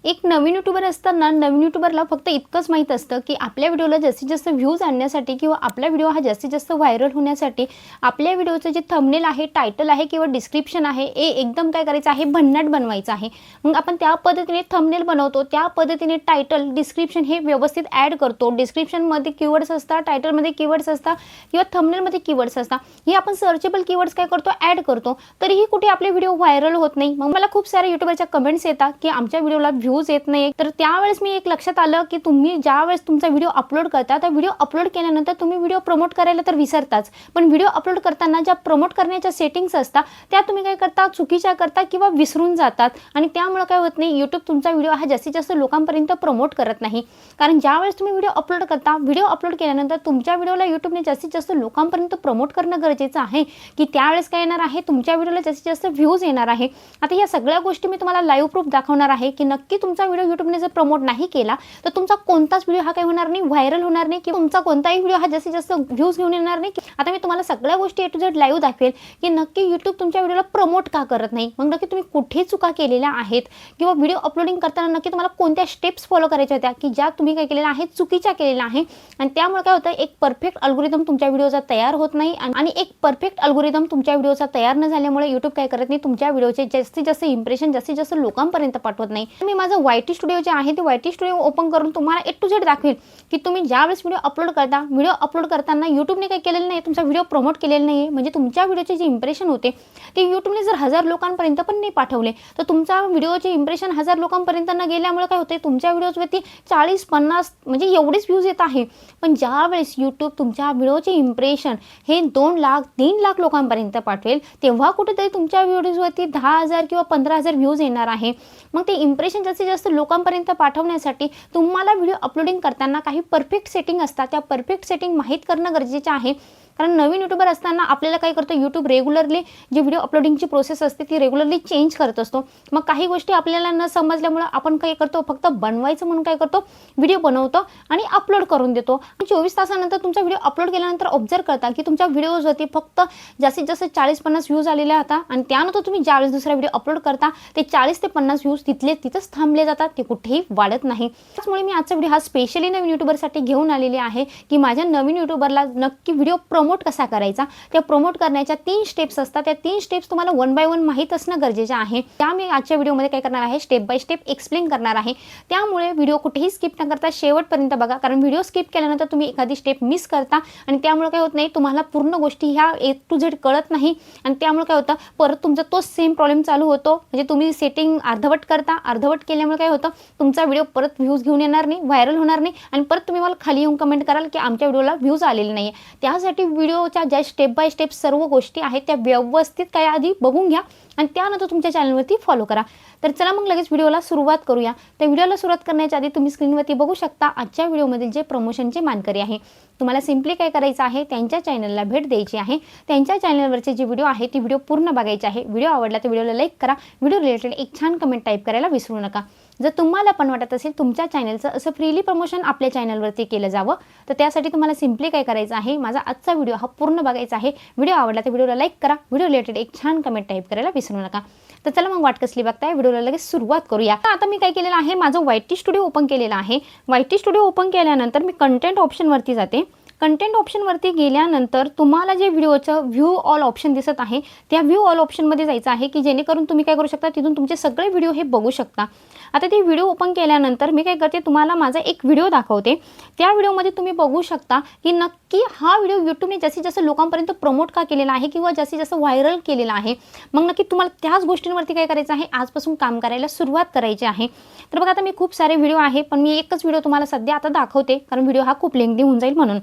एक नवीन यूट्यूबर असताना नवीन यूट्यूबरला फक्त इतकंच माहीत असतं की आपल्या व्हिडिओला जास्तीत जास्त व्ह्यूज आणण्यासाठी किंवा आपला व्हिडिओ हा जास्तीत जास्त व्हायरल होण्यासाठी आपल्या व्हिडिओचं जे थंबनेल आहे, टायटल आहे किंवा डिस्क्रिप्शन आहे हे एकदम काय करायचं आहे, भन्नाट बनवायचं आहे. मग आपण त्या पद्धतीने थंबनेल बनवतो, त्या पद्धतीने टायटल, डिस्क्रिप्शन हे व्यवस्थित ॲड करतो. डिस्क्रिप्शनमध्ये कीवर्ड्स असतात, टायटलमध्ये कीवर्ड्स असतात किंवा थंबनेलमध्ये कीवर्ड्स असतात. हे आपण सर्चेबल कीवर्ड्स काय करतो, ॲड करतो. तरीही कुठे आपले व्हिडिओ व्हायरल होत नाही. मग मला खूप साऱ्या यूट्यूबरच्या कमेंट्स येतात की आमच्या व्हिडिओला व्ह्यूज येत नाही. तर त्यावेळेस मी एक लक्षात आलं की तुम्ही ज्यावेळेस तुमचा व्हिडिओ अपलोड करता, तर व्हिडिओ अपलोड केल्यानंतर तुम्ही व्हिडिओ प्रमोट करायला तर विसरताच, पण व्हिडिओ अपलोड करताना ज्या प्रमोट करण्याच्या सेटिंग्स असतात त्या तुम्ही काय करता, चुकीच्या करता किंवा विसरून जातात. आणि त्यामुळे काय होत नाही, यूट्यूब तुमचा व्हिडिओ हा जास्तीत जास्त लोकांपर्यंत प्रमोट करत नाही. कारण ज्यावेळेस तुम्ही व्हिडिओ अपलोड करता, व्हिडिओ अपलोड केल्यानंतर तुमच्या व्हिडिओला यूट्यूबने जास्तीत जास्त लोकांपर्यंत प्रमोट करणं गरजेचं आहे की त्यावेळेस काय येणार आहे, तुमच्या व्हिडिओला जास्तीत जास्त व्ह्यूज येणार आहे. आता या सगळ्या गोष्टी मी तुम्हाला लाईव्ह प्रूफ दाखवणार आहे की नक्की तुमचा व्हिडिओ यूट्यूबने जर प्रमोट नाही केला तर तुमचा कोणताच व्हिडिओ हा काय होणार नाही, व्हायरल होणार नाही किंवा तुमचा कोणताही व्हिडिओ हा जास्तीत जास्त व्ह्यूज घेऊन येणार नाही. आता मी तुम्हाला सगळ्या गोष्टी ए टू झेड लाईव्ह दाखवेल की नक्की यूट्यूब तुमच्या व्हिडिओला प्रमोट का करत नाही, मग नक्की तुम्ही कुठे चुका केलेल्या आहेत किंवा व्हिडिओ अपलोडिंग करताना नक्की तुम्हाला कोणत्या स्टेप्स फॉलो करायच्या होत्या की ज्या तुम्ही काय केलेल्या आहेत, चुकीच्या केलेल्या आहे. आणि त्यामुळे काय होतं, एक परफेक्ट अल्गोरिदम तुमच्या व्हिडिओचा तयार होत नाही आणि एक परफेक्ट अल्गोरिदम तुमच्या व्हिडिओचा तयार न झाल्यामुळे यूट्यूब काय करत नाही, तुमच्या व्हिडिओचे जास्तीत जास्त इम्प्रेशन जास्तीत जास्त लोकांपर्यंत पाठवत नाही. मी माझं YT स्टुडिओ जे आहे ते YT स्टुडिओ ओपन करून तुम्हाला ए टू झेड दाखवेल की तुम्ही ज्यावेळेस व्हिडिओ अपलोड करता, व्हिडिओ अपलोड करताना यूट्यूबने काय केलेलं नाही, तुमचा व्हिडिओ प्रमोट केलेला नाही. म्हणजे तुमच्या व्हिडिओचे जे इम्प्रेशन होते ते यूट्यूबने जर 1000 लोकांपर्यंत पण नाही पाठवले तर तुमचा व्हिडिओचे इम्प्रेशन 1000 लोकांपर्यंत न गेल्यामुळे काय होते, तुमच्या व्हिडिओवरती 40-50 म्हणजे एवढेच व्ह्यूज येत आहे. पण ज्यावेळेस यूट्यूब तुमच्या व्हिडिओचे इम्प्रेशन हे 2 लाख 3 लाख लोकांपर्यंत पाठवेल तेव्हा कुठेतरी तुमच्या व्हिडिओजवरती 10,000 किंवा 15,000 व्ह्यूज येणार आहे. मग ते इम्प्रेशन जास्तीत जास्त लोकांपर्यंत पाठवण्यासाठी तुम्हाला व्हिडिओ अपलोडिंग करताना काही परफेक्ट सेटिंग असतात. त्या परफेक्ट सेटिंग माहीत करणं गरजेचं आहे. कारण नवीन यूट्यूबर असताना आपल्याला काय करतो, यूट्यूब रेग्युलरली जी व्हिडिओ अपलोडिंगची प्रोसेस असते ती रेग्युलरली चेंज करत असतो. मग काही गोष्टी आपल्याला न समजल्यामुळे आपण काय करतो, फक्त बनवायचं म्हणून काय करतो, व्हिडिओ बनवतो आणि अपलोड करून देतो. 24 तासानंतर तुमचा व्हिडिओ अपलोड केल्यानंतर ऑब्झर्व करता की तुमच्या व्हिडिओजवरती फक्त जास्तीत जास्त 40-50 व्ह्यूज आलेले होता आणि त्यानंतर तुम्ही ज्यावेळेस दुसरा व्हिडिओ अपलोड करता ते 40 ते 50 व्ह्यूज तिथेच थांबले जातात, ते कुठेही वाढत नाही. त्यामुळे मी आजचा व्हिडिओ हा स्पेशली नवीन यूट्यूबरसाठी घेऊन आलेले आहे की माझ्या नवीन यूट्यूबरला नक्की व्हिडिओ प्रमोट कसा करायचा, त्या प्रमोट करण्याच्या 3 स्टेप्स असतात. त्या 3 स्टेप्स तुम्हाला 1 बाय 1 माहीत असणं गरजेचं आहे. त्या मी आजच्या व्हिडिओमध्ये काय करणार आहे, स्टेप बाय स्टेप एक्सप्लेन करणार आहे. त्यामुळे व्हिडिओ कुठेही स्किप न करता शेवटपर्यंत बघा, कारण व्हिडिओ स्किप केल्यानंतर तुम्ही एखादी स्टेप मिस करता आणि त्यामुळे काय होत नाही, तुम्हाला पूर्ण गोष्टी ह्या A to Z कळत नाही आणि त्यामुळे काय होतं, परत तुमचा तोच सेम प्रॉब्लेम चालू होतो. म्हणजे तुम्ही सेटिंग अर्धवट करता, अर्धवट केल्यामुळे काय होतं, तुमचा व्हिडिओ परत व्ह्यूज घेऊन येणार नाही, व्हायरल होणार नाही आणि परत तुम्ही मला खाली येऊन कमेंट कराल की आमच्या व्हिडिओला व्ह्यूज आलेले नाही. त्यासाठी व्हिडिओच्या ज्या स्टेप बाय स्टेप सर्व गोष्टी आहेत त्या व्यवस्थित काय आधी बघून घ्या आणि त्यानंतर तुमच्या चॅनलवरती फॉलो करा. तर चला मग लगेच व्हिडिओला सुरुवात करूया. त्या व्हिडिओला सुरुवात करण्याच्या आधी तुम्ही स्क्रीनवरती बघू शकता आजच्या व्हिडिओमधील जे प्रमोशनचे मानकरी आहे. तुम्हाला सिम्पली काय करायचं आहे, त्यांच्या चॅनलला भेट द्यायची आहे. त्यांच्या चॅनलवरचे जे व्हिडिओ आहे ती व्हिडिओ पूर्ण बघायची आहे. व्हिडिओ आवडला तर व्हिडिओला लाईक करा. व्हिडिओ रिलेटेड एक छान कमेंट टाईप करायला विसरू नका. जर तुम्हाला पण वाटत असेल तुमच्या चॅनलचं असं फ्रीली प्रमोशन आपल्या चॅनलवरती केलं जावं तर त्यासाठी तुम्हाला सिम्पली काय करायचं आहे, माझा आजचा व्हिडिओ हा पूर्ण बघायचा आहे. व्हिडिओ आवडला तर व्हिडिओला लाईक करा. व्हिडिओ रिलेटेड एक छान कमेंट टाईप करायला विसरू नका. तर चला मग वाट कसली बघताय, व्हिडिओला लगेच सुरुवात करूया. आता मी काय केलेलं आहे, माझं YT स्टुडिओ ओपन केलेलं आहे. YT स्टुडिओ ओपन केल्यानंतर मी कंटेंट ऑप्शनवरती जाते. कंटेंट ऑप्शनवरती गेल्यानंतर तुम्हाला जे व्हिडिओचं व्ह्यू ऑल ऑप्शन दिसत आहे त्या व्ह्यू ऑल ऑप्शनमध्ये जायचं आहे की जेणेकरून तुम्ही काय करू शकता, तिथून तुमचे सगळे व्हिडिओ हे बघू शकता. आता ते व्हिडिओ ओपन केल्यानंतर मी काय करते, तुम्हाला माझा एक व्हिडिओ दाखवते. त्या व्हिडिओमध्ये तुम्ही बघू शकता की नक्की हा व्हिडिओ यूट्यूबने जास्तीत जास्त लोकांपर्यंत प्रमोट का केलेला आहे किंवा जास्तीत जास्त व्हायरल केलेला आहे. मग नक्की तुम्हाला त्याच गोष्टींवरती काय करायचं आहे, आजपासून काम करायला सुरुवात करायची आहे. तर बघा आता मी खूप सारे व्हिडिओ आहे पण मी एकच व्हिडिओ तुम्हाला सध्या आता दाखवते कारण व्हिडिओ हा खूप लेंथी होऊन जाईल म्हणून.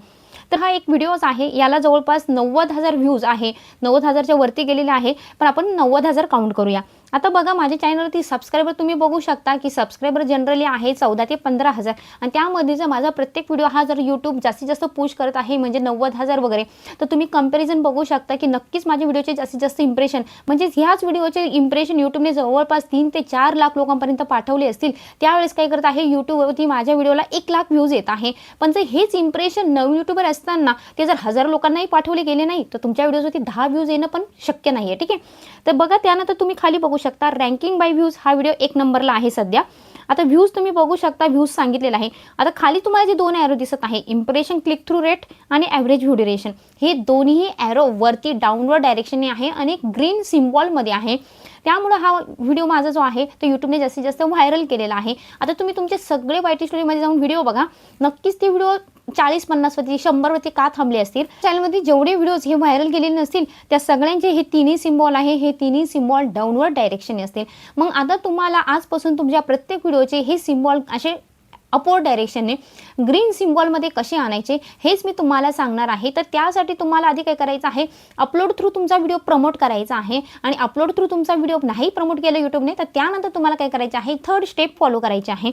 तर हा एक व्हिडिओज आहे, याला जवळपास 90,000 व्ह्यूज आहे. 90,000च्या वरती गेलेले आहे पण आपण 90,000 काउंट करूया. आता बघा माझ्या चॅनलवरती सबस्क्रायबर तुम्ही बघू शकता की सबस्क्रायबर जनरली आहे 14 ते 15,000 आणि त्यामध्ये जर माझा प्रत्येक व्हिडिओ हा जर यूट्यूब जास्तीत जास्त पुश करत आहे म्हणजे 90,000 वगैरे, तर तुम्ही कंपॅरिझन बघू शकता की नक्कीच माझ्या व्हिडिओचे जास्तीत जास्त इम्प्रेशन म्हणजे ह्याच व्हिडिओचे इम्प्रेशन यूट्यूबने जवळपास 3 ते 4 लाख लोकांपर्यंत पाठवले असतील. त्यावेळेस काय करत आहे, यूट्यूबवरती माझ्या व्हिडिओला 1 लाख व्ह्यूज येत आहे. पण जर हेच इम्प्रेशन नवीन यूट्यूबर असताना ते जर 1000 लोकांनाही पाठवले गेले नाही तर तुमच्या व्हिडिओवरती 10 व्ह्यूज येणं पण शक्य नाही आहे. ठीक आहे. तर बघा त्यानंतर तुम्ही खाली बघू शकता रँकिंग बाय व्ह्यूज हा व्हिडिओ 1 नंबरला आहे सध्या. आता व्ह्यूज तुम्ही बघू शकता, व्ह्यूज सांगितलेलं आहे. आता खाली तुम्हाला जे 2 ॲरो दिसत आहे, इम्प्रेशन क्लिक थ्रू रेट आणि ॲव्हरेज व्ह्यू ड्युरेशन, हे दोन्ही ॲरो वरती डाऊनवर्ड डायरेक्शनने आहे आणि ग्रीन सिम्बॉलमध्ये आहे. त्यामुळे हा व्हिडिओ माझा जो आहे तो यूट्यूबने जास्तीत जास्त व्हायरल केलेला आहे. आता तुम्ही तुमचे सगळे YT स्टुडिओमध्ये जाऊन व्हिडिओ बघा, नक्कीच ते व्हिडिओ 40-50 वरती 100 वरती का थांबले असतील. चॅनलमध्ये जेवढे व्हिडिओज हे व्हायरल गेलेले नसतील त्या सगळ्यांचे हे तिन्ही सिम्बॉल आहे, हे तिन्ही सिम्बॉल डाऊनवर्ड डायरेक्शनने असतील. मग आता तुम्हाला आजपासून तुमच्या प्रत्येक व्हिडिओचे हे सिम्बॉल असे अपवर्ड डायरेक्शनने ग्रीन सिम्बॉलमध्ये कसे आणायचे हेच मी तुम्हाला सांगणार आहे. तर त्यासाठी तुम्हाला आधी काय करायचं आहे, अपलोड थ्रू तुमचा व्हिडिओ प्रमोट करायचा आहे आणि अपलोड थ्रू तुमचा व्हिडिओ नाही प्रमोट केला यूट्यूबने तर त्यानंतर तुम्हाला काय करायचं आहे, 3rd स्टेप फॉलो करायची आहे.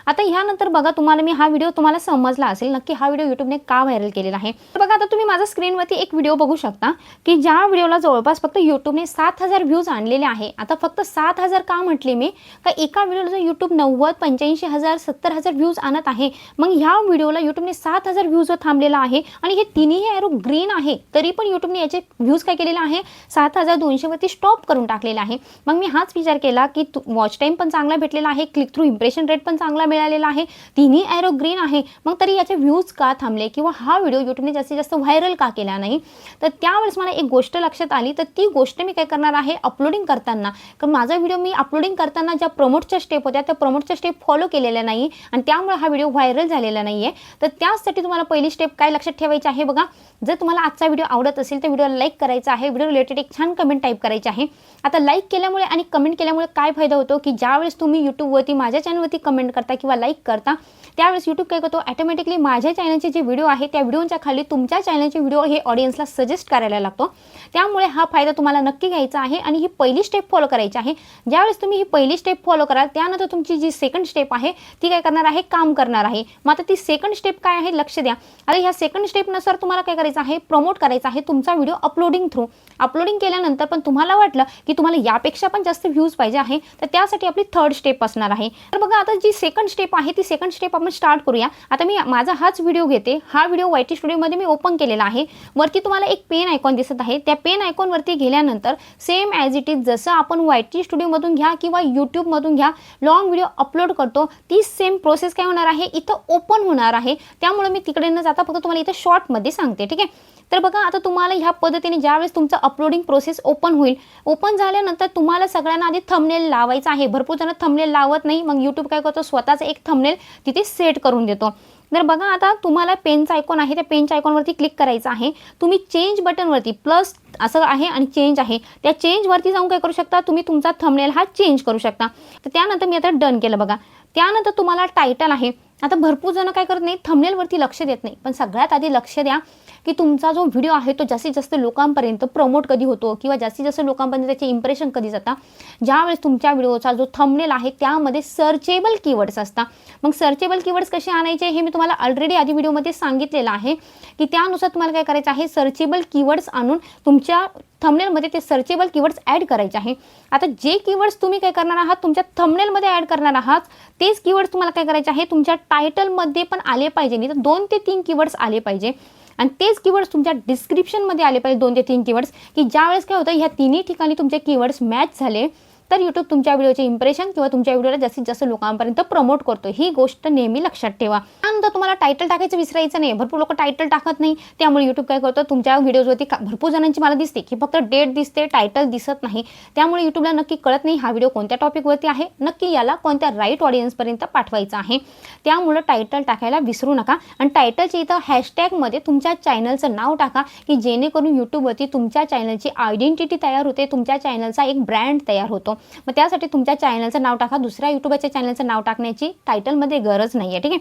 आता ह्यानंतर बघा तुम्हाला मी हा व्हिडिओ तुम्हाला समजला असेल नक्की हा व्हिडिओ यूट्यूबने का व्हायरल केलेला आहे. तर बघा आता तुम्ही माझ्या स्क्रीनवरती एक व्हिडिओ बघू शकता की ज्या व्हिडिओला जवळपास फक्त यूट्यूबने 7,000 व्ह्यूज आणलेले आहे. आता फक्त 7,000 का म्हटले मी, का एका व्हिडिओला यूट्यूब 90, 85,000, 70,000 व्ह्यूज आणत आहे. मग ह्या व्हिडिओला यूट्यूबने 7,000 व्ह्यूजवर थांबलेला आहे आणि हे तिन्ही ॲरो ग्रीन आहे, तरी पण यूट्यूबने याचे व्ह्यूज काय केलेले आहे, 7,200 वरती स्टॉप करून टाकलेला आहे. मग मी हाच विचार केला की वॉच टाईम पण चांगला भेटलेला आहे, क्लिक थ्रू इम्प्रेशन रेट पण चांगला मिळालेला आहे, तिन्ही ॲरो ग्रीन आहे, मग तरी याचे व्ह्यूज का थांबले किंवा हा व्हिडिओ यूट्यूबने जास्तीत जास्त व्हायरल का केला नाही. तर त्यावेळेस मला एक गोष्ट लक्षात आली. तर ती गोष्ट मी काय करणार आहे, अपलोडिंग करताना, कारण माझा व्हिडिओ मी अपलोडिंग करताना ज्या प्रमोटच्या स्टेप होत्या त्या प्रमोटच्या स्टेप फॉलो केलेल्या नाही आणि त्यामुळे हा व्हिडिओ व्हायरल झालेला नाही आहे. तर त्यासाठी तुम्हाला पहिली स्टेप काय लक्षात ठेवायची आहे बघा, जर तुम्हाला आजचा व्हिडिओ आवडत असेल तर व्हिडिओला लाईक करायचा आहे, व्हिडिओ रिलेटेड एक छान कमेंट टाईप करायची आहे. आता लाईक केल्यामुळे आणि कमेंट केल्यामुळे काय फायदा होतो की ज्यावेळेस तुम्ही यूट्यूबवरती माझ्या चॅनलवरती कमेंट करता किंवा लाईक करता त्यावेळेस यूट्यूब काय करतो, ऑटोमॅटिकली माझ्या चॅनलचे जे व्हिडिओ आहे त्या व्हिडिओच्या खाली तुमच्या चॅनलचे व्हिडिओ हे ऑडियन्सला सजेस्ट करायला लागतो. त्यामुळे हा फायदा तुम्हाला नक्की घ्यायचा आहे आणि ही पहिली स्टेप फॉलो करायची आहे. ज्यावेळेस तुम्ही ही पहिली स्टेप फॉलो कराल त्यानंतर तुमची जी सेकंड स्टेप आहे ती काय करणार आहे, काम करणार आहे. मग आता ती सेकंड स्टेप काय आहे लक्ष द्या. आता ह्या सेकंड स्टेपनुसार तुम्हाला काय करायचं आहे, प्रमोट करायचा आहे तुमचा व्हिडिओ अपलोडिंग थ्रू. अपलोडिंग केल्यानंतर पण तुम्हाला वाटलं की तुम्हाला यापेक्षा पण जास्त व्ह्यूज पाहिजे आहे तर त्यासाठी आपली 3rd स्टेप असणार आहे. तर बघा आता जी सेकंड स्टेप आहे ती सेकंड स्टेप आपण स्टार्ट करूया. आता मी माझा हाच व्हिडिओ घेते, हा व्हिडिओ YT स्टुडिओमध्ये मी ओपन केलेला आहे. वरती तुम्हाला एक पेन आयकॉन दिसत आहे, त्या पेन आयकॉनवरती गेल्यानंतर सेम ॲज इट इज जसं आपण YT स्टुडिओमधून घ्या किंवा यूट्यूबमधून घ्या लॉंग व्हिडिओ अपलोड करतो ती सेम प्रोसेस काय होणार आहे, इथं ओपन होणार आहे. त्यामुळे मी तिकडे न जाता फक्त तुम्हाला इथं शॉर्टमध्ये सांगते, ठीक आहे. तर बघा आता तुम्हाला ह्या पद्धतीने ज्यावेळेस तुमचं अपलोडिंग प्रोसेस ओपन होईल, ओपन झाल्यानंतर तुम्हाला सगळ्यांना आधी थंबनेल लावायचा आहे. भरपूर जण थंबनेल लावत नाही, मग यूट्यूब काय करतो स्वतःच एक थंबनेल तिथे सेट करून देतो. तर बघा आता तुम्हाला पेनचा आयकॉन आहे, त्या पेनच्या आयकॉनवरती क्लिक करायचं आहे. तुम्ही चेंज बटनवरती प्लस असं आहे आणि चेंज आहे, त्या चेंजवरती जाऊन काय करू शकता, तुम्ही तुमचा थंबनेल हा चेंज करू शकता. तर त्यानंतर मी आता डन केलं बघा. त्यानंतर तुम्हाला टायटल आहे. आता भरपूर जण काय करत नाही, थंबनेलवरती लक्ष देत नाही, पण सगळ्यात आधी लक्ष द्या की तुमचा जो व्हिडिओ आहे तो जास्तीत जास्त लोकांपर्यंत प्रमोट कधी होतो किंवा जास्तीत जास्त लोकांपर्यंत त्याचे इम्प्रेशन कधी जातात. ज्यावेळेस तुमच्या व्हिडिओचा जो थंबनेल आहे त्यामध्ये सर्चेबल कीवर्ड्स असतात. मग सर्चेबल कीवर्ड्स कसे आणायचे हे मी तुम्हाला ऑलरेडी आधी व्हिडिओमध्ये सांगितलेलं आहे की त्यानुसार तुम्हाला काय करायचं आहे, सर्चेबल कीवर्ड्स आणून तुमच्या थंबनेलमध्ये ते सर्चेबल कीवर्ड्स ॲड करायचे आहे. आता जे कीवर्ड्स तुम्ही काय करणार आहात तुमच्या थंबनेलमध्ये ॲड करणार आहात तेच कीवर्ड्स तुम्हाला काय करायचे आहे तुमच्या टायटलमध्ये पण आले पाहिजे. नाही तर 2 ते 3 कीवर्ड्स आले पाहिजे आणि तेच कीवर्ड्स तुमच्या डिस्क्रिप्शनमध्ये आले पाहिजे 2 ते 3 कीवर्ड्स, की ज्यावेळेस काय होतं ह्या तिन्ही ठिकाणी तुमचे कीवर्ड्स मॅच झाले तर यूट्यूब तुमच्या व्हिडिओचे इम्प्रेशन किंवा तुमच्या व्हिडिओला जास्तीत जास्त लोकांपर्यंत प्रमोट करतो. ही गोष्ट नेहमी लक्षात ठेवा. त्यानंतर तुम्हाला टायटल टाकायचं विसरायचं नाही. भरपूर लोक टायटल टाकत नाही, त्यामुळे यूट्यूब काय करतं तुमच्या व्हिडिओजवरती भरपूर जणांची मला दिसते की फक्त डेट दिसते, टायटल दिसत नाही. त्यामुळे यूट्यूबला नक्की कळत नाही हा व्हिडिओ कोणत्या टॉपिकवरती आहे, नक्की याला कोणत्या राईट ऑडियन्सपर्यंत पाठवायचा आहे. त्यामुळे टायटल टाकायला विसरू नका आणि टायटलच्या इथं हॅशटॅगमध्ये तुमच्या चॅनलचं नाव टाका की जेणेकरून यूट्यूबवरती तुमच्या चॅनलची आयडेंटिटी तयार होते, तुमच्या चॅनलचा एक ब्रँड तयार होतो. मग त्यासाठी तुमच्या चॅनलचं नाव टाका, दुसऱ्या यूट्यूबच्या चॅनलचं नाव टाकण्याची टायटलमध्ये गरज नाही आहे, ठीक आहे.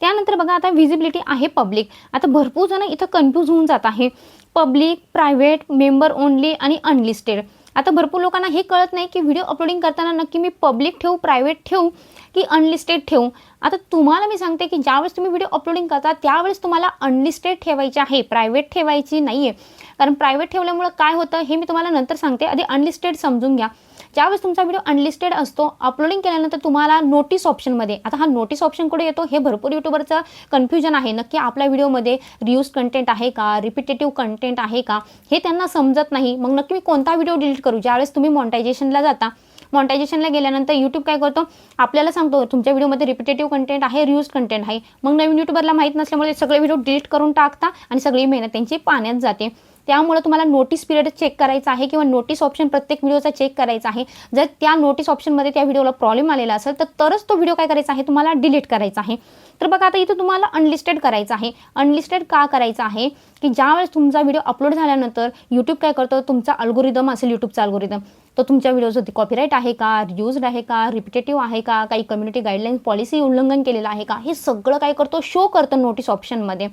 त्यानंतर बघा आता व्हिजिबिलिटी आहे पब्लिक. आता भरपूर जण इथं कन्फ्यूज होऊन जात आहे, पब्लिक, प्रायव्हेट, मेंबर ओनली आणि अनलिस्टेड. आता भरपूर लोकांना हे कळत नाही की व्हिडिओ अपलोडिंग करताना नक्की मी पब्लिक ठेवू, प्रायव्हेट ठेवू की अनलिस्टेड ठेवू. आता तुम्हाला मी सांगते की ज्यावेळेस तुम्ही व्हिडिओ अपलोडिंग करता त्यावेळेस तुम्हाला अनलिस्टेड ठेवायचे आहे, प्रायव्हेट ठेवायची नाही आहे. कारण प्रायव्हेट ठेवल्यामुळे काय होतं हे मी तुम्हाला नंतर सांगते, आधी अनलिस्टेड समजून घ्या. ज्यावेळेस तुमचा व्हिडिओ अनलिस्टेड असतो अपलोडिंग केल्यानंतर तुम्हाला नोटीस ऑप्शनमध्ये, आता हा नोटीस ऑप्शन कुठे येतो हे भरपूर यूट्यूबरचं कन्फ्युजन आहे. नक्की आपल्या व्हिडिओमध्ये रियूज कंटेंट आहे का, रिपिटेटिव्ह कंटेंट आहे का हे त्यांना समजत नाही. मग नक्की मी कोणता व्हिडिओ डिलीट करू. ज्यावेळेस तुम्ही मॉनिटायझेशनला जाता मॉनिटायझेशनला गेल्यानंतर यूट्यूब काय करतो, आपल्याला सांगतो तुमच्या व्हिडिओमध्ये रिपिटेटिव्ह कंटेंट आहे, रियूज कंटेंट आहे. मग नवीन यूट्यूबरला माहीत नसल्यामुळे सगळे व्हिडिओ डिलीट करून टाकता आणि सगळी मेहनत त्यांची पाण्यात जाते. त्यामुळे तुम्हाला नोटीस पिरियड चेक करायचा आहे किंवा नोटीस ऑप्शन प्रत्येक व्हिडिओचा चेक करायचा आहे. जर त्या नोटीस ऑप्शनमध्ये त्या व्हिडिओला प्रॉब्लेम आलेला असेल तर तरच तो व्हिडिओ काय करायचा आहे, तुम्हाला डिलीट करायचा आहे. तर बघा आता इथं तुम्हाला अनलिस्टेड करायचं आहे. अनलिस्टेड का करायचं आहे की ज्यावेळेस तुमचा व्हिडिओ अपलोड झाल्यानंतर यूट्यूब काय करतं, तुमचा अल्गोरिदम असेल यूट्यूबचा अल्गोरिदम, तो तुमच्या व्हिडिओवरती कॉपीराईट आहे का, रियूज्ड आहे का, रिपिटेटिव्ह आहे का, काही कम्युनिटी गाईडलाईन्स पॉलिसी उल्लंघन केलेलं आहे का, हे सगळं काय करतो, शो करतं नोटीस ऑप्शनमध्ये.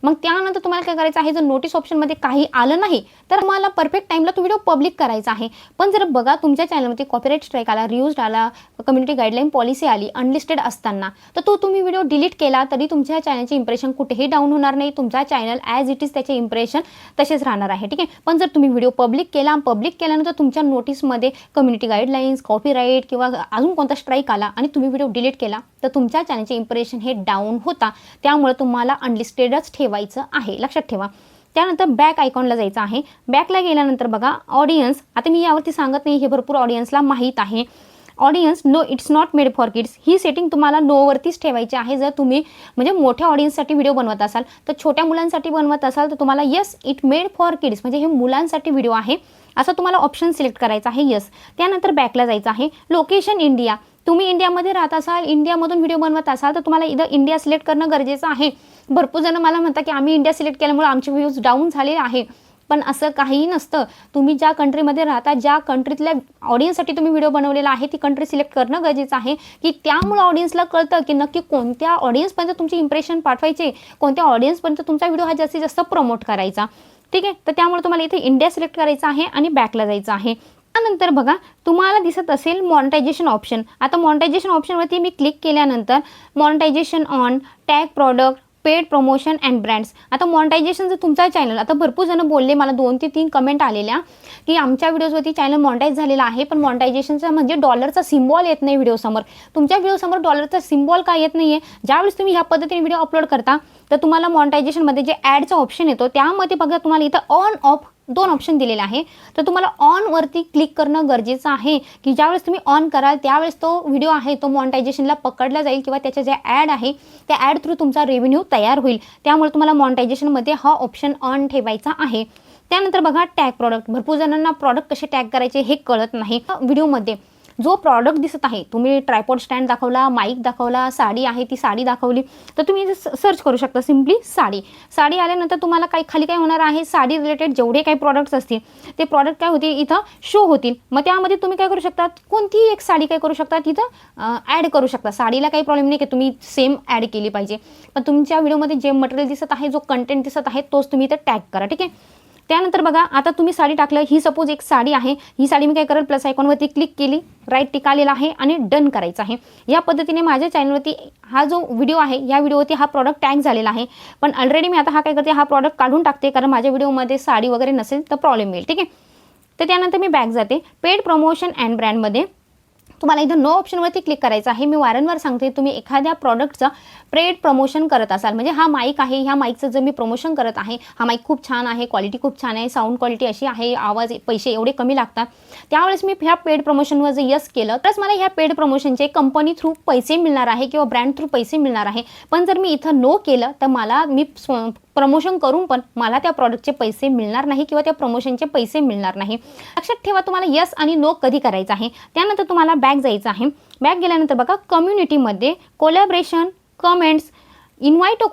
मग त्यानंतर तुम्हाला काय करायचं आहे, जर नोटीस ऑप्शनमध्ये काही आलं नाही तर तुम्हाला परफेक्ट टाईमला तो व्हिडिओ पब्लिक करायचा आहे. पण जर बघा तुमच्या चॅनलमध्ये कॉपीराईट स्ट्राईक आला, रियूज्ड आला, कम्युनिटी गाईडलाईन पॉलिसी आली अनलिस्टेड असताना, तर तो तुम्ही व्हिडिओ डिलीट केला तरी तुमच्या चॅनलचे इम्प्रेशन कुठेही डाऊन होणार नाही. तुमचा चॅनल ॲज इट इज त्याचे इम्प्रेशन तसेच राहणार आहे. ठीक आहे. पण जर तुम्ही व्हिडिओ पब्लिक केल्यानंतर तुमच्या नोटीसमध्ये कम्युनिटी गाईडलाईन्स, कॉपीराईट किंवा अजून कोणता स्ट्राईक आला आणि तुम्ही व्हिडिओ डिलीट केला तर तुमच्या चॅनलचे इम्प्रेशन हे डाऊन होता. त्यामुळे तुम्हाला अनलिस्टेडच ठेवायचं आहे, लक्षात ठेवा. त्यानंतर बॅक आयकॉनला जायचं आहे. बॅकला गेल्यानंतर बघा ऑडियन्स, आता मी यावरती सांगत नाही, हे भरपूर ऑडियन्सला माहीत आहे. Audience no it's not made for kids, ही सेटिंग तुम्हाला नोवरतीच ठेवायची आहे. जर तुम्ही म्हणजे मोठ्या ऑडियन्ससाठी व्हिडिओ बनवत असाल, तर छोट्या मुलांसाठी बनवत असाल तर तुम्हाला yes it made for kids म्हणजे हे मुलांसाठी व्हिडिओ आहे असं तुम्हाला ऑप्शन सिलेक्ट करायचा आहे, येस. त्यानंतर बॅकला जायचं आहे. लोकेशन इंडिया, तुम्ही इंडियामध्ये राहत असाल, इंडियामधून व्हिडिओ बनवत असाल तर तुम्हाला इथं इंडिया सिलेक्ट करणं गरजेचं आहे. भरपूर जण मला म्हणतात की आम्ही इंडिया सिलेक्ट केल्यामुळे आमचे व्ह्यूज डाऊन झाले आहे, पण असं काहीही नसतं. तुम्ही ज्या कंट्रीमध्ये राहता, ज्या कंट्रीतल्या ऑडियन्ससाठी तुम्ही व्हिडिओ बनवलेला आहे ती कंट्री सिलेक्ट करणं गरजेचं आहे, की त्यामुळे ऑडियन्सला कळतं की नक्की कोणत्या ऑडियन्सपर्यंत तुमची इम्प्रेशन पाठवायचे, कोणत्या ऑडियन्सपर्यंत तुमचा व्हिडिओ हा जास्तीत जास्त प्रमोट करायचा. ठीक आहे. तर त्यामुळे तुम्हाला इथे इंडिया सिलेक्ट करायचं आहे आणि बॅकला जायचं आहे. त्यानंतर बघा तुम्हाला दिसत असेल मॉनिटायझेशन ऑप्शन. आता मॉनिटायझेशन ऑप्शनवरती मी क्लिक केल्यानंतर monetization on, tag product, paid promotion and brands. आता मॉनिटायझेशनचं तुमचा चॅनल, आता भरपूर जण बोलले, मला 2 ते 3 कमेंट आलेल्या की आमच्या व्हिडिओजवरती चॅनल मॉनिटाईज झालेला आहे पण मॉनिटायझेशनचा म्हणजे डॉलरचा सिम्बॉल येत नाही व्हिडिओसमोर. तुमच्या व्हिडिओसमोर डॉलरचा सिम्बॉल का येत नाही आहे? ज्यावेळेस तुम्ही ह्या पद्धतीने व्हिडिओ अपलोड करता तर तुम्हाला मॉनिटायझेशनमध्ये जे ॲडचा ऑप्शन येतो त्यामध्ये बघा तुम्हाला इथं ऑन ऑफ 2 ऑप्शन दिलेले आहे. तर तुम्हाला ऑनवरती क्लिक करणं गरजेचं आहे की ज्यावेळेस तुम्ही ऑन कराल त्यावेळेस तो व्हिडिओ आहे तो मॉनिटायझेशनला पकडला जाईल किंवा त्याच्या जे ॲड आहे त्या ॲड थ्रू तुमचा रेव्हेन्यू तयार होईल. त्यामुळे तुम्हाला मॉनिटायझेशनमध्ये हा ऑप्शन ऑन ठेवायचा आहे. त्यानंतर बघा टॅग प्रॉडक्ट, भरपूर जणांना प्रॉडक्ट कसे टॅग करायचे हे कळत नाही. व्हिडिओमध्ये जो प्रॉडक्ट दिसत आहे, तुम्ही ट्रायपॉड स्टँड दाखवला, माईक दाखवला, साडी आहे ती साडी दाखवली, तर तुम्ही सर्च करू शकता सिम्पली साडी. साडी आल्यानंतर तुम्हाला खाली काय होणार आहे, साडी रिलेटेड जेवढे काही प्रॉडक्ट्स असतील ते प्रॉडक्ट काय होतील इथं शो होतील. मग त्यामध्ये तुम्ही काय करू शकता, कोणतीही एक साडी काय करू शकता तिथं ॲड करू शकता. साडीला काही प्रॉब्लेम नाही की तुम्ही सेम ॲड केली पाहिजे, पण तुमच्या व्हिडिओमध्ये जे मटेरियल दिसत आहे, जो कंटेंट दिसत आहे तोच तुम्ही इथं टॅग करा. ठीक आहे. त्यानंतर बघा आता तुम्ही साडी टाकलं, ही सपोज एक साडी आहे, ही साडी मी काय करेल प्लस आयकॉनवरती क्लिक केली, राईट टिक आलेला आहे आणि डन करायचं आहे. या पद्धतीने माझ्या चॅनलवरती हा जो व्हिडिओ आहे या व्हिडिओवरती हा प्रॉडक्ट टॅग झालेला आहे, पण ऑलरेडी मी आता हा काय करते, हा प्रॉडक्ट काढून टाकते कारण माझ्या व्हिडिओमध्ये साडी वगैरे नसेल तर प्रॉब्लेम येईल. ठीक आहे. तर त्यानंतर मी बॅक जाते. पेड प्रमोशन अँड ब्रँडमध्ये तुम्हाला इथं नो ऑप्शनवरती क्लिक करायचं आहे. मी वारंवार सांगते, तुम्ही एखाद्या प्रॉडक्टचं पेड प्रमोशन करत असाल, म्हणजे हा माईक आहे, ह्या माईकचं जर मी प्रमोशन करत आहे, हा माईक खूप छान आहे, क्वालिटी खूप छान आहे, साऊंड क्वालिटी अशी आहे, आवाज पैसे एवढे कमी लागतात, त्यावेळेस मी ह्या पेड प्रमोशनवर जर यस केलं तरच मला ह्या पेड प्रमोशनचे कंपनी थ्रू पैसे मिळणार आहे किंवा ब्रँड थ्रू पैसे मिळणार आहे. पण जर मी इथं नो केलं तर मला प्रमोशन करून पण मला त्या प्रॉडक्टचे पैसे मिळणार नाही किंवा त्या प्रमोशनचे पैसे मिळणार नाही. लक्षात ठेवा तुम्हाला यस आणि नो कधी करायचं आहे. त्यानंतर तुम्हाला बॅक जायचं आहे. बॅक गेल्यानंतर बघा कम्युनिटीमध्ये कोलॅबरेशन, कमेंट्स, इन्व्हाइटो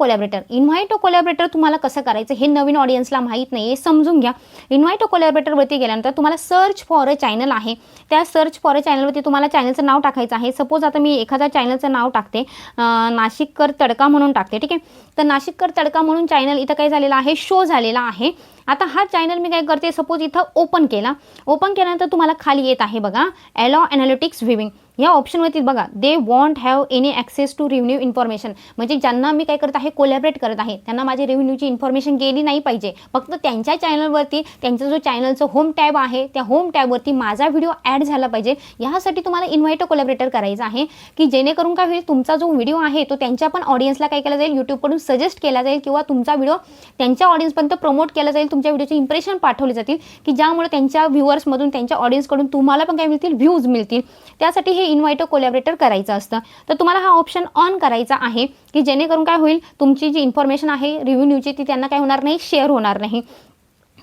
कोलॅबरेटर तुम्हाला कसं करायचं हे नवीन ऑडियन्सला माहीत नाही आहे, समजून घ्या. इन्व्हाइटो कोलॅबरेटरवरती गेल्यानंतर तुम्हाला सर्च फॉर अ चॅनल आहे, त्या सर्च फॉर अ चॅनलवरती तुम्हाला चॅनलचं नाव टाकायचं आहे. सपोज आता मी एखाद्या चॅनलचं नाव टाकते, नाशिककर तडका म्हणून टाकते. ठीक आहे. तर नाशिककर तडका म्हणून चॅनल इथं काय झालेला आहे, शो झालेला आहे. आता हा चॅनल मी काय करते, सपोज इथं ओपन केला, ओपन केल्यानंतर तुम्हाला खाली येत आहे बघा ॲलो ॲनालिटिक्स व्ह्यूइंग. या ऑप्शनवरती बघा, they won't have any access to revenue information, म्हणजे ज्यांना मी काय करत आहे, कोलॅबरेट करत आहे, त्यांना माझी रेव्हेन्यूची इन्फॉर्मेशन गेली नाही पाहिजे. फक्त त्यांच्या चॅनलवरती त्यांचा जो चॅनलचं होम टॅब आहे त्या होम टॅबवरती माझा व्हिडिओ ॲड झाला पाहिजे. यासाठी तुम्हाला इन्व्हाइट कोलॅबरेटर करायचं आहे, की जेणेकरून काय होईल, तुमचा जो व्हिडिओ आहे तो त्यांच्या पण ऑडियन्सला काय केला जाईल, यूट्यूबकडून सजेस्ट केला जाईल किंवा तुमचा व्हिडिओ त्यांच्या ऑडियन्सपर्यंत प्रमोट केला जाईल. तुमच्या व्हिडिओचे इम्प्रेशन पाठवले जातील, की ज्यामुळे त्यांच्या व्ह्युअर्समधून त्यांच्या ऑडियन्सकडून तुम्हाला पण काय मिळतील, व्ह्यूज मिळतील. त्यासाठी हे इन्व्हाइट कोलॅबरेटर करायचं असतं. तर तुम्हाला हा ऑप्शन ऑन करायचा आहे, की जेणेकरून काय होईल, तुमची जी इन्फॉर्मेशन आहे रेव्हेन्यूची ती त्यांना काय होणार नाही, शेअर होणार नाही.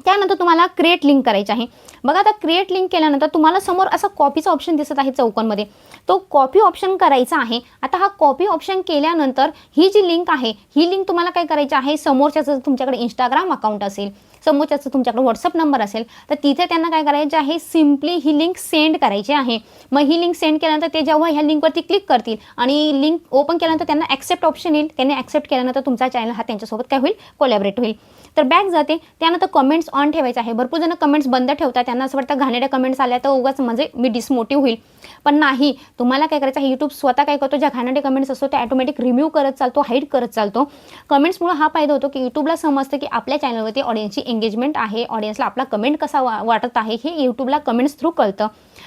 त्यानंतर तुम्हाला क्रिएट लिंक करायची आहे. बघा, आता क्रिएट लिंक केल्यानंतर तुम्हाला समोर असा कॉपीचा ऑप्शन दिसत आहे चौकोनमध्ये, तो कॉपी ऑप्शन करायचा आहे. आता हा कॉपी ऑप्शन केल्यानंतर ही जी लिंक आहे ही लिंक तुम्हाला काय करायची आहे, समोरच्याचं तुमच्याकडे इंस्टाग्राम अकाउंट असेल, समोरच्याचं तुमच्याकडे व्हॉट्सअप नंबर असेल, तर तिथे त्यांना काय करायचे आहे, सिम्पली ही लिंक सेंड करायची आहे. मग ही लिंक सेंड केल्यानंतर ते जेव्हा ह्या लिंकवरती क्लिक करतील आणि लिंक ओपन केल्यानंतर त्यांना ॲक्सेप्ट ऑप्शन येईल. त्यांनी ॲक्सेप्ट केल्यानंतर तुमचा चॅनल हा त्यांच्यासोबत काय होईल, कोलॅबरेट होईल. तर बॅक जाते. त्यानंतर कमेंट्स ऑन ठेवायचं आहे. भरपूर जण कमेंट्स बंद ठेवतात, त्यांना असं वाटतं घाणेरड्या कमेंट्स आल्या तर उगाच म्हणजे मी डिसमोटिव्ह होईल. पण नाही, तुम्हाला काय करायचं आहे, यूट्यूब स्वतः काय करतो, ज्या घाणेरडे कमेंट्स असतो ते ऑटोमॅटिक रिम्यूव्ह करत चालतो, हाईड करत चालतो. कमेंट्समुळे हा फायदा होतो, की यूट्यूबला समजतं की आपल्या चॅनलवरती ऑडियन्सची एंगेजमेंट आहे, ऑडियन्सला आपला कमेंट कसा वाटत आहे हे यूट्यूबला कमेंट्स थ्रू कळतं.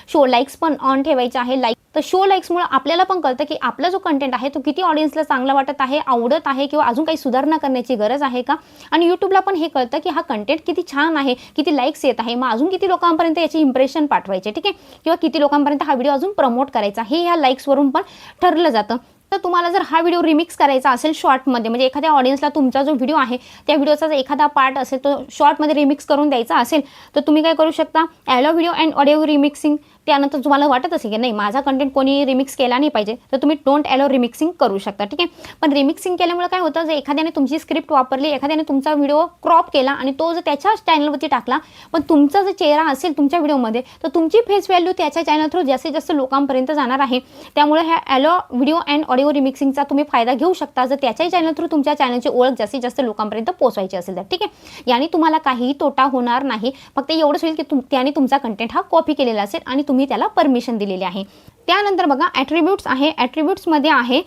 शो लाईक्स पण ऑन ठेवायचे आहे. तर शो लाईक्समुळे आपल्याला पण कळतं की आपला जो कंटेंट आहे तो किती ऑडियन्सला चांगला वाटत आहे, आवडत आहे, किंवा अजून काही सुधारणा करण्याची गरज आहे का. आणि यूट्यूबला पण हे कळतं की हा कंटेंट किती छान आहे, किती लाईक्स येत आहे, मग अजून किती लोकांपर्यंत याची इम्प्रेशन पाठवायचे, ठीक आहे, किंवा किती लोकांपर्यंत हा व्हिडिओ अजून प्रमोट करायचा, हे ह्या लाईक्सवरून पण ठरलं जातं. तर तुम्हाला जर हा व्हिडिओ रिमिक्स करायचा असेल शॉर्टमध्ये, म्हणजे एखाद्या ऑडियन्सला तुमचा जो व्हिडिओ आहे त्या व्हिडिओचा जर एखादा पार्ट असेल तो शॉर्टमध्ये रिमिक्स करून द्यायचा असेल, तर तुम्ही काय करू शकता, allow video and audio remixing. त्यानंतर तुम्हाला वाटत असेल की नाही माझा कंटेंट कोणी रिमिक्स केला नाही पाहिजे, तर तुम्ही डोंट ॲलो रिमिक्सिंग करू शकता, ठीक आहे. पण रिमिक्सिंग केल्यामुळे काय होतं, जर एखाद्याने तुमची स्क्रिप्ट वापरली, एखाद्याने तुमचा व्हिडिओ क्रॉप केला आणि तो जर त्याच्या चॅनलवरती टाकला, पण तुमचा जर चेहरा असेल तुमच्या व्हिडिओमध्ये, तर तुमची फेस व्हॅल्यू त्याच्या चॅनल थ्रू जास्तीत जास्त लोकांपर्यंत जाणार आहे. त्यामुळे ह्या ॲलो व्हिडिओ अँड ऑडिओ रिमिक्सिंगचा तुम्ही फायदा घेऊ शकता, जर त्याच्याही चॅनल थ्रू तुमच्या चॅनलची ओळख जास्तीत जास्त लोकांपर्यंत पोहोचवायची असेल तर, ठीक आहे. याने तुम्हाला काहीही तोटा होणार नाही, फक्त एवढंच होईल की त्याने तुमचा कंटेंट हा कॉपी केलेला असेल आणि तुम्ही त्याला परमिशन दिलेली आहे. त्यानंतर बघा ॲट्रिब्यूट्स आहे. ॲट्रिब्यूट्समध्ये आहे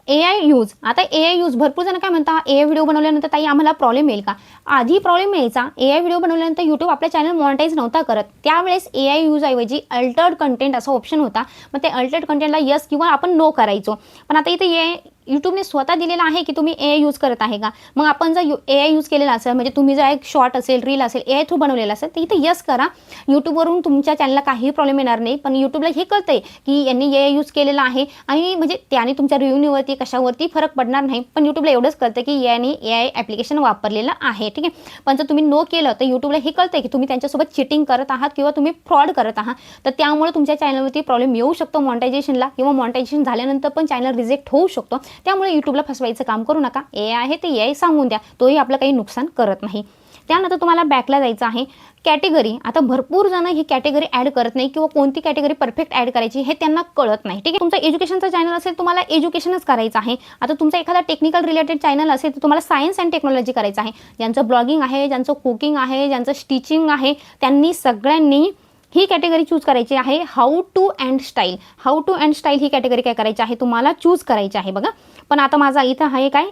AI यूज. आता AI यूज, भरपूर जण काय म्हणतात, AI व्हिडिओ बनवल्यानंतर ताई आम्हाला प्रॉब्लेम येईल का. आधी प्रॉब्लेम यायचा, AI व्हिडिओ बनवल्यानंतर यूट्यूब आपल्या चॅनल मॉनिटाईज नव्हता करत, त्यावेळेस AI यूज ऐवजी अल्टर्ड कंटेंट असा ऑप्शन होता. मग ते अल्टर्ड कंटेंटला यस किंवा आपण नो करायचो. पण आता इथे यूट्यूबने स्वतः दिलेला आहे की तुम्ही AI यूज करत आहे का. मग आपण जर AI यूज केलेला असेल, म्हणजे तुम्ही जर एक शॉर्ट असेल, रील असेल, AI थ्रू बनवलेला असेल, तर इथे यस करा. यूट्यूबवरून तुमच्या चॅनलला काही प्रॉब्लेम येणार नाही. पण यूट्यूबला हे कळतंय की यांनी AI यूज केलेला आहे आणि म्हणजे त्याने तुमच्या रिव्ह्यूवरती कशावरती फरक पडणार नाही. पण यूट्यूबला एवढंच कळतं की याने AI ॲप्लिकेशन वापरलेलं आहे, ठीक आहे. पण जर तुम्ही नो केलं तर यूट्यूबला हे कळतंय की तुम्ही त्यांच्यासोबत चिटिंग करत आहात किंवा तुम्ही फ्रॉड करत आहात. तर त्यामुळे तुमच्या चॅनलवरती प्रॉब्लेम येऊ शकतो मॉनिटायझेशनला, किंवा मॉनिटायझेशन झाल्यानंतर पण चॅनल रिजेक्ट होऊ शकतो. त्यामुळे यूट्यूबला फसवायचं काम करू नका. AI आहे ते AI सांगून द्या, तोही आपलं काही नुकसान करत नाही. त्यानंतर तुम्हाला बॅकला जायचं आहे. कॅटेगरी, आता भरपूर जण ही कॅटेगरी ॲड करत नाही किंवा कोणती कॅटेगरी परफेक्ट ॲड करायची हे त्यांना कळत नाही, ठीक आहे. तुमचा एज्युकेशनचा चॅनल असेल, तुम्हाला एज्युकेशनच करायचं आहे. आता तुमचा एखादा टेक्निकल रिलेटेड चॅनल असेल तर तुम्हाला सायन्स अँड टेक्नॉलॉजी करायचं आहे. ज्यांचं ब्लॉगिंग आहे, ज्यांचं कुकिंग आहे, ज्यांचं स्टिचिंग आहे, त्यांनी सगळ्यांनी ही कॅटेगरी चूज करायची आहे. How to and style. How to and style ही कॅटेगरी काय करायची आहे, तुम्हाला चूज करायची आहे बघा. पण आता माझा इथं आहे काय,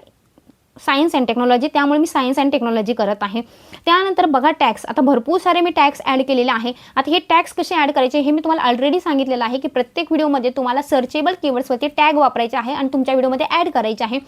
सायन्स अँड टेक्नॉलॉजी, त्यामुळे मी सायन्स अँड टेक्नॉलॉजी करत आहे. त्यानंतर बघा टॅक्स. आता भरपूर सारे मी टॅक्स ॲड केलेले आहे. आता हे टॅक्स कसे ॲड करायचे हे मी तुम्हाला ऑलरेडी सांगितलेलं आहे की प्रत्येक व्हिडिओमध्ये तुम्हाला सर्चेबल कीवर्ड्सवरती टॅग वापरायचे आहे आणि तुमच्या व्हिडिओमध्ये ॲड करायचे आहे.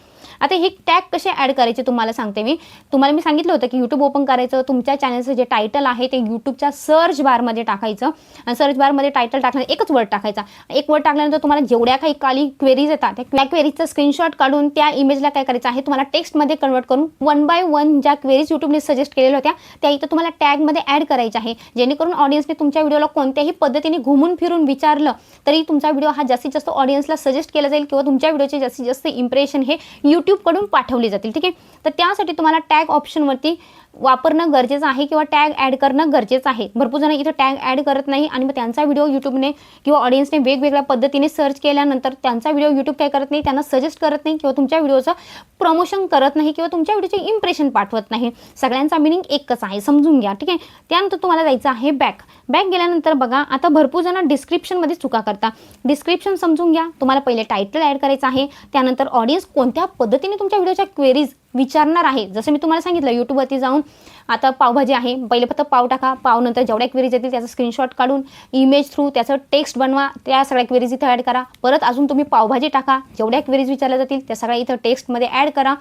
आता हे टॅग कसे ॲड करायचे तुम्हाला सांगते मी. तुम्हाला मी सांगितलं होतं की यूट्यूब ओपन करायचं, तुमच्या चॅनलचं जे टायटल आहे ते यूट्यूबच्या सर्च बारमध्ये टाकायचं आणि सर्च बारमध्ये टायटल टाकल्यानंतर एकच वर्ड टाकायचा. एक वर्ड टाकल्यानंतर तुम्हाला जेवढ्या काही खाली क्वेरीज येतात त्या क्वेरीजचा स्क्रीनशॉट काढून त्या इमेजला काय करायचं आहे, तुम्हाला टेक्स्टमध्ये कन्वर्ट करून 1 बाय 1 ज्या क्वेरीज यूट्यूबने सजेस्ट केलेल्या होत्या त्या इथं तुम्हाला टॅगमध्ये ॲड करायच्या आहे. जेणेकरून ऑडियन्सने तुमच्या व्हिडिओला कोणत्याही पद्धतीने घुमून फिरून विचारलं तरी तुमचा व्हिडिओ हा जास्तीत जास्त ऑडियन्सला सजेस्ट केला जाईल किंवा तुमच्या व्हिडिओचे जास्तीत जास्त इम्प्रेशन हे यूट्यूबकडून पाठवले जातील, ठीक आहे. तर त्यासाठी तुम्हाला टॅग ऑप्शनवरती वापरणं गरजेचं आहे किंवा टॅग ॲड करणं गरजेचं आहे. भरपूर जण इथं टॅग ॲड करत नाही आणि मग त्यांचा व्हिडिओ यूट्यूबने किंवा ऑडियन्सने वेगवेगळ्या पद्धतीने सर्च केल्यानंतर त्यांचा व्हिडिओ यूट्यूब काय करत नाही, त्यांना सजेस्ट करत नाही किंवा तुमच्या व्हिडिओचं प्रमोशन करत नाही किंवा तुमच्या व्हिडिओचे इम्प्रेशन पाठवत नाही. सगळ्यांचा मिनिंग एकच आहे, समजून घ्या. ठीक आहे. त्यानंतर तुम्हाला जायचं आहे बॅक गेल्यानंतर बघा, आता भरपूर जण डिस्क्रिप्शनमध्ये चुका करता. डिस्क्रिप्शन समजून घ्या. तुम्हाला पहिले टायटल ॲड करायचं आहे, त्यानंतर ऑडियन्स कोणत्या पद्धतीने तुमच्या व्हिडिओच्या क्वेरीज विचारणार आहे. जसं मी तुम्हाला सांगितलं, यूट्यूबवरती जाऊन आता पावभाजी आहे, पहिले फक्त पाव टाका, पाव नंतर जेवढ्या क्वेरीज येतील त्याचा स्क्रीनशॉट काढून इमेज थ्रू त्याचं टेक्स्ट बनवा, त्या सगळ्या क्वेरीज इथं ॲड करा. परत अजून तुम्ही पावभाजी टाका, जेवढ्या क्वेरीज विचारल्या जातील त्या सगळ्या इथं टेक्स्टमध्ये ॲड करा.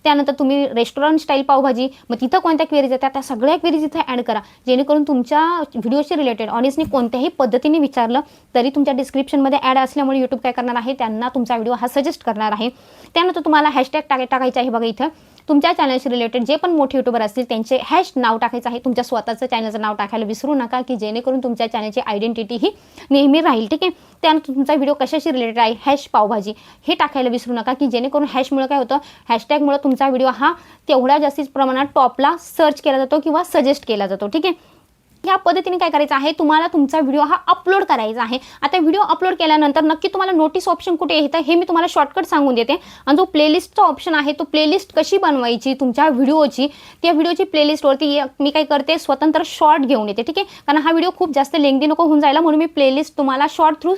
त्यानंतर तुम्ही रेस्टॉरंट स्टाईल पावभाजी, मग तिथं कोणत्या क्वेरीज येतात त्या सगळ्या क्वेरीज इथं ॲड करा, जेणेकरून तुमच्या व्हिडिओशी रिलेटेड ऑडियन्सने कोणत्याही पद्धतीने विचारलं तरी तुमच्या डिस्क्रिप्शनमध्ये ॲड असल्यामुळे यूट्यूब काय करणार आहे, त्यांना तुमचा व्हिडिओ हा सजेस्ट करणार आहे. त्यानंतर तुम्हाला हॅशटॅग टाकायचे आहे. बघा इथं तुमच्या चॅनलशी रिलेटेड जे पण मोठे यूट्यूबर असतील त्यांचे हॅश नाव टाकायचं आहे. तुमच्या स्वतःचं चॅनलचं नाव टाकायला विसरू नका, की जेणेकरून तुमच्या चॅनलची आयडेंटिटी ही नेहमी राहील. ठीक आहे. त्यानंतर तुमचा व्हिडिओ कशाशी रिलेटेड आहे, हॅश पावभाजी हे टाकायला विसरू नका, की जेणेकरून हॅशमुळे काय होतं, हॅशटॅगमुळे तुमचा व्हिडिओ हा तेवढ्या जास्तीत प्रमाणात टॉपला सर्च केला जातो किंवा सजेस्ट केला जातो. ठीक आहे. ह्या पद्धतीने काय करायचं आहे, तुम्हाला तुमचा व्हिडिओ हा अपलोड करायचा आहे. आता व्हिडिओ अपलोड केल्यानंतर नक्की तुम्हाला नोटीस ऑप्शन कुठे येतं हे मी तुम्हाला शॉर्टकट सांगून देते. आणि जो प्लेलिस्टचा ऑप्शन आहे, तो प्लेलिस्ट कशी बनवायची तुमच्या व्हिडिओची, त्या व्हिडिओची प्लेलिस्टवरती मी काय करते, स्वतंत्र शॉर्ट घेऊन येते. ठीक आहे. कारण हा व्हिडिओ खूप जास्त लेंदी नको होऊन जायला, म्हणून मी प्लेलिस्ट तुम्हाला शॉर्ट थ्रू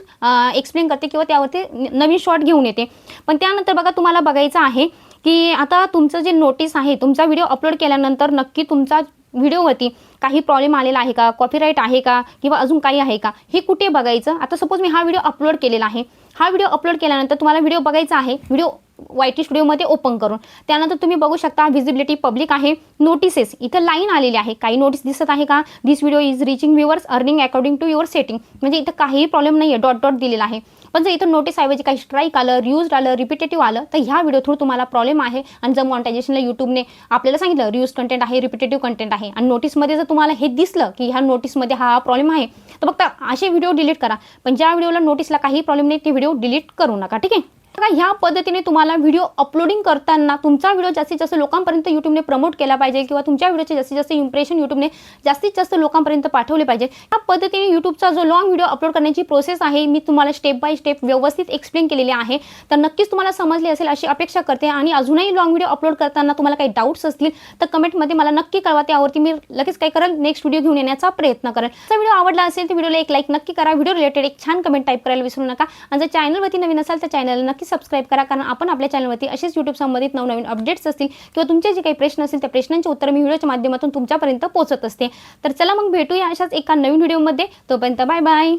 एक्सप्लेन करते किंवा त्यावरती नवीन शॉर्ट घेऊन येते. पण त्यानंतर बघा, तुम्हाला बघायचं आहे की आता तुमचं जे नोटीस आहे, तुमचा व्हिडिओ अपलोड केल्यानंतर नक्की तुमचा व्हिडिओवरती काही प्रॉब्लेम आलेला आहे का, कॉपीराईट आहे का किंवा अजून काही आहे का, हे कुठे बघायचं. आता सपोज मी हा व्हिडिओ अपलोड केलेला आहे. हा व्हिडिओ अपलोड केल्यानंतर तुम्हाला व्हिडिओ बघायचा आहे, व्हिडिओ YT स्टुडिओमध्ये ओपन करून. त्यानंतर तुम्ही बघू शकता व्हिजिबिलिटी पब्लिक आहे, नोटिसेस इथं लाईन आलेली आहे. काही नोटीस दिसत आहे का, this video is reaching viewers earning according to your setting, म्हणजे इथं काहीही प्रॉब्लेम नाही आहे, डॉट दिलेला आहे. पण जर इथं नोटीस ऐवजी काही स्ट्राईक आलं, रियूज आलं, रिपिटेटिव्ह आलं, तर ह्या व्हिडिओ थ्रू तुम्हाला प्रॉब्लेम आहे. आणि जर मॉनिटायझेशनला यूट्यूबने आपल्याला सांगितलं रियूज कंटेंट आहे, रिपिटेटिव्ह कंटेंट आहे, आणि नोटीसमध्ये जर तुम्हाला हे दिसलं की ह्या नोटीसमध्ये हा प्रॉब्लेम आहे, तर फक्त असे व्हिडिओ डिलीट करा. पण ज्या व्हिडिओला नोटीसला काही प्रॉब्लेम नाही ते व्हिडिओ डिलीट करू नका. ठीक आहे. बघा, ह्या पद्धतीने तुम्हाला व्हिडिओ अपलोडिंग करताना तुमचा व्हिडिओ जास्तीत जास्त लोकांपर्यंत यूट्यूबने प्रमोट केला पाहिजे किंवा तुमच्या व्हिडिओचे जास्तीत जास्त इम्प्रेशन यूट्यूबने जास्तीत जास्त लोकांपर्यंत पाठवले पाहिजे. या पद्धतीने यूट्यूबचा जो लॉंग व्हिडिओ अपलोड करण्याची प्रोसेस आहे, मी तुम्हाला स्टेप बाय स्टेप व्यवस्थित एक्सप्लेन केलेली आहे. तर नक्कीच तुम्हाला समजली असेल अशी अपेक्षा करते. आणि अजूनही लॉंग व्हिडिओ अपलोड करताना तुम्हाला काही डाऊट्स असतील तर कमेंटमध्ये मला नक्की कळवा. त्यावरती मी लगेच काय करेल, नेक्स्ट व्हिडिओ घेऊन येण्याचा प्रयत्न करेल. जर व्हिडिओ आवडला असेल तर व्हिडिओला एक लाईक नक्की करा. व्हिडिओ रिलेटेड एक छान कमेंट टाईप करायला विसरू नका. आणि जर चॅनलवरती नवीन असाल तर चॅनलला नक्की सबस्क्राईब करा, कारण आपण आपल्या चॅनलवरती असेच यूट्यूब संबंधित नवनवीन अपडेट्स असतील किंवा तुमचे जे काही प्रश्न असतील त्या प्रश्नांची उत्तर मी व्हिडिओच्या माध्यमातून तुमच्यापर्यंत पोहोचत असते. तर चला मग भेटूया अशाच एका नवीन व्हिडिओमध्ये. तोपर्यंत बाय बाय.